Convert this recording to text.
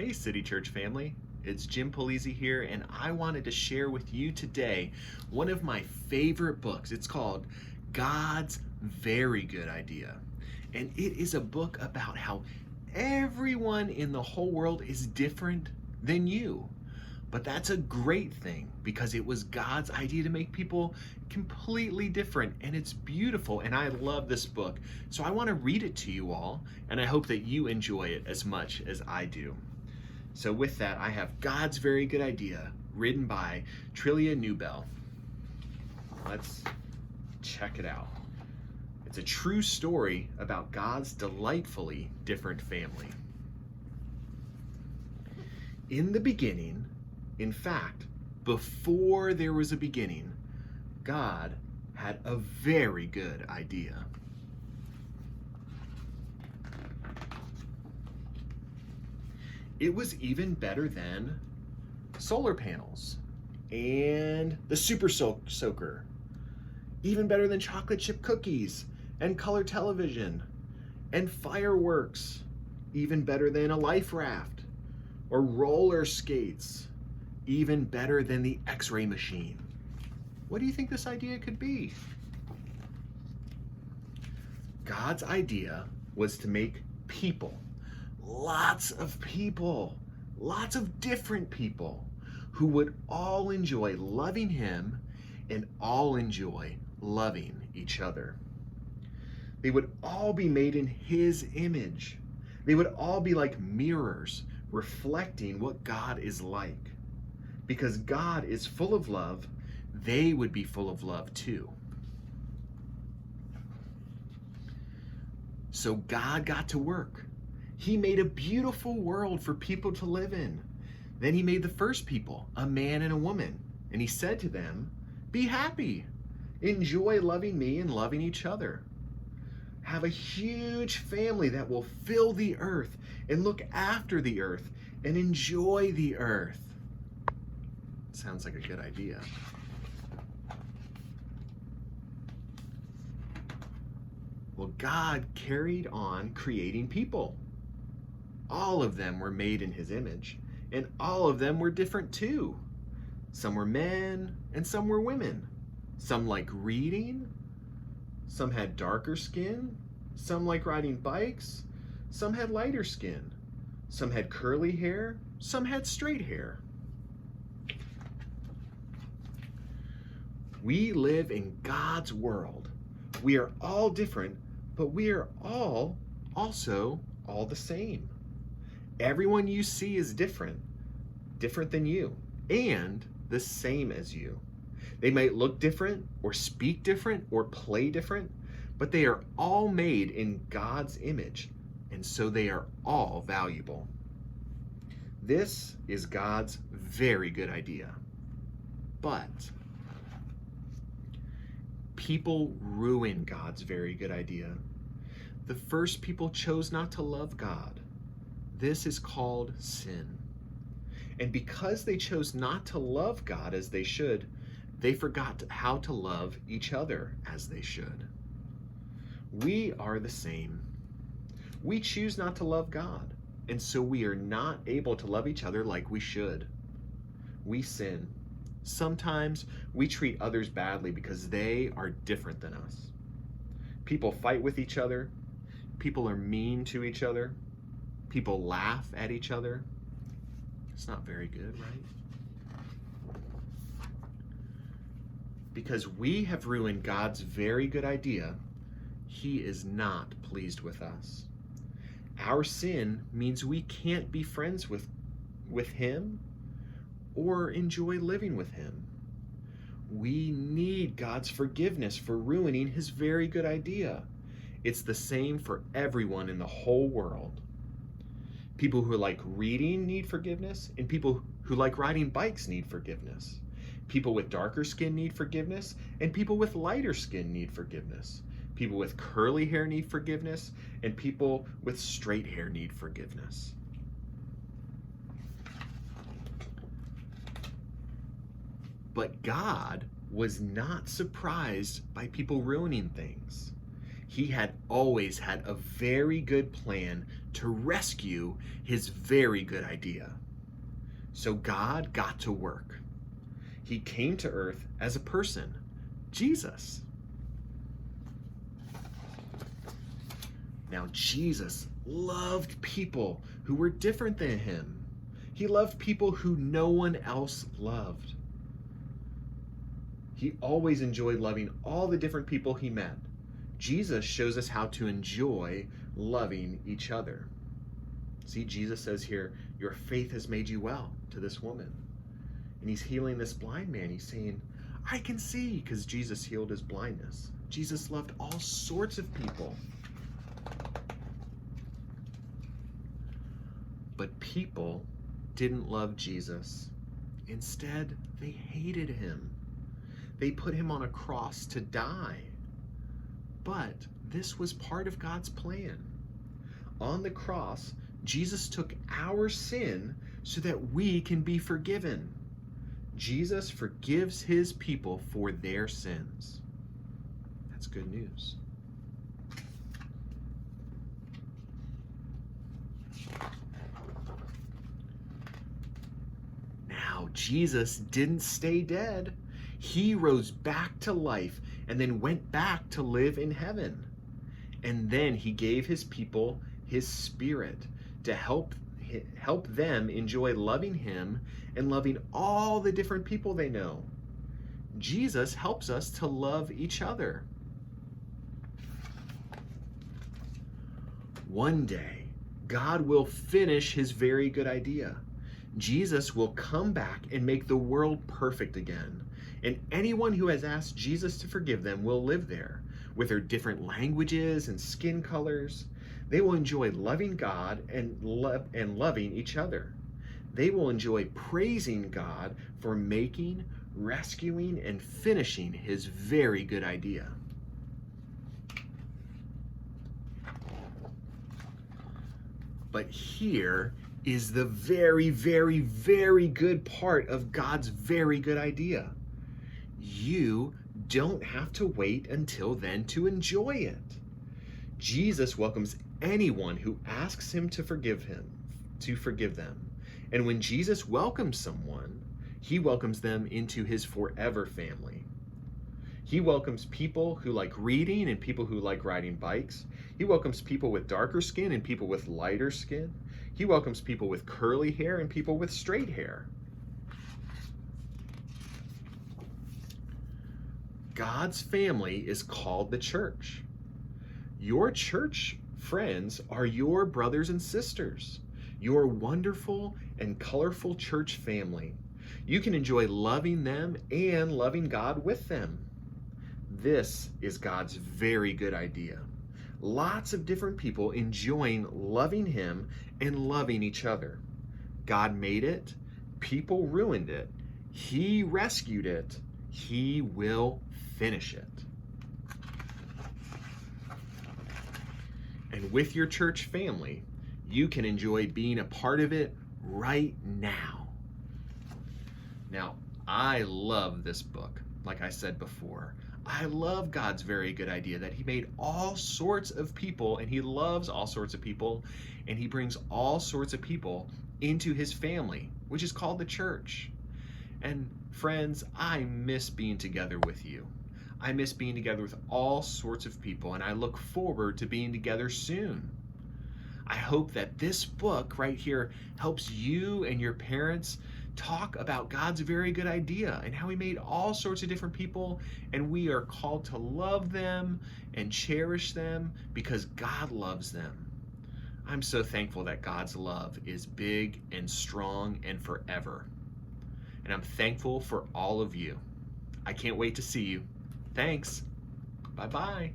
Hey City Church family, it's Jim Polizzi here, and I wanted to share with you today one of my favorite books. It's called God's Very Good Idea, and it is a book about how everyone in the whole world is different than you. But that's a great thing because it was God's idea to make people completely different, and it's beautiful, and I love this book. So I want to read it to you all, and I hope that you enjoy it as much as I do. So with that, I have God's Very Good Idea, written by Trillia Newbell. Let's check it out. It's a true story about God's delightfully different family. In the beginning, in fact, before there was a beginning, God had a very good idea. It was even better than solar panels and the super soaker. Even better than chocolate chip cookies and color television and fireworks. Even better than a life raft or roller skates. Even better than the X-ray machine. What do you think this idea could be? God's idea was to make people. Lots of people, lots of different people who would all enjoy loving him and all enjoy loving each other. They would all be made in his image. They would all be like mirrors reflecting what God is like. Because God is full of love, they would be full of love too. So God got to work. He made a beautiful world for people to live in. Then he made the first people, a man and a woman. And he said to them, be happy. Enjoy loving me and loving each other. Have a huge family that will fill the earth and look after the earth and enjoy the earth. Sounds like a good idea. Well, God carried on creating people. All of them were made in his image, and all of them were different too. Some were men, and some were women. Some like reading, some had darker skin, some like riding bikes, some had lighter skin, some had curly hair, some had straight hair. We live in God's world. We are all different, but we are all also all the same. Everyone you see is different than you, and the same as you. They might look different, or speak different, or play different, but they are all made in God's image, and so they are all valuable. This is God's very good idea. But people ruin God's very good idea. The first people chose not to love God. This is called sin. And because they chose not to love God as they should, they forgot how to love each other as they should. We are the same. We choose not to love God, and so we are not able to love each other like we should. We sin. Sometimes we treat others badly because they are different than us. People fight with each other. People are mean to each other. People laugh at each other. It's not very good, right? Because we have ruined God's very good idea, he is not pleased with us. Our sin means we can't be friends with him or enjoy living with him. We need God's forgiveness for ruining his very good idea. It's the same for everyone in the whole world. People who like reading need forgiveness, and people who like riding bikes need forgiveness. People with darker skin need forgiveness, and people with lighter skin need forgiveness. People with curly hair need forgiveness, and people with straight hair need forgiveness. But God was not surprised by people ruining things. He had always had a very good plan to rescue his very good idea. So God got to work. He came to earth as a person, Jesus. Now, Jesus loved people who were different than him. He loved people who no one else loved. He always enjoyed loving all the different people he met. Jesus shows us how to enjoy loving each other. See, Jesus says here, your faith has made you well, to this woman. And he's healing this blind man. He's saying, I can see, because Jesus healed his blindness. Jesus loved all sorts of people. But people didn't love Jesus. Instead, they hated him. They put him on a cross to die. But this was part of God's plan. On the cross, Jesus took our sin so that we can be forgiven. Jesus forgives his people for their sins. That's good news. Now, Jesus didn't stay dead. He rose back to life and then went back to live in heaven. And then he gave his people his Spirit to help them enjoy loving him and loving all the different people they know. Jesus helps us to love each other. One day, God will finish his very good idea. Jesus will come back and make the world perfect again. And anyone who has asked Jesus to forgive them will live there with their different languages and skin colors. They will enjoy loving God and loving each other. They will enjoy praising God for making, rescuing, and finishing his very good idea. But here is the very, very, very good part of God's very good idea. You don't have to wait until then to enjoy it. Jesus welcomes anyone who asks him to forgive them. And when Jesus welcomes someone, he welcomes them into his forever family. He welcomes people who like reading and people who like riding bikes. He welcomes people with darker skin and people with lighter skin. He welcomes people with curly hair and people with straight hair. God's family is called the church. Your church friends are your brothers and sisters, your wonderful and colorful church family. You can enjoy loving them and loving God with them. This is God's very good idea. Lots of different people enjoying loving him and loving each other. God made it. People ruined it. He rescued it. He will finish it. And with your church family, you can enjoy being a part of it right now. Now, I love this book. Like I said before, I love God's very good idea that he made all sorts of people and he loves all sorts of people and he brings all sorts of people into his family, which is called the church. And friends, I miss being together with you. I miss being together with all sorts of people, and I look forward to being together soon. I hope that this book right here helps you and your parents talk about God's very good idea and how he made all sorts of different people, and we are called to love them and cherish them because God loves them. I'm so thankful that God's love is big and strong and forever. And I'm thankful for all of you. I can't wait to see you. Thanks. Bye-bye.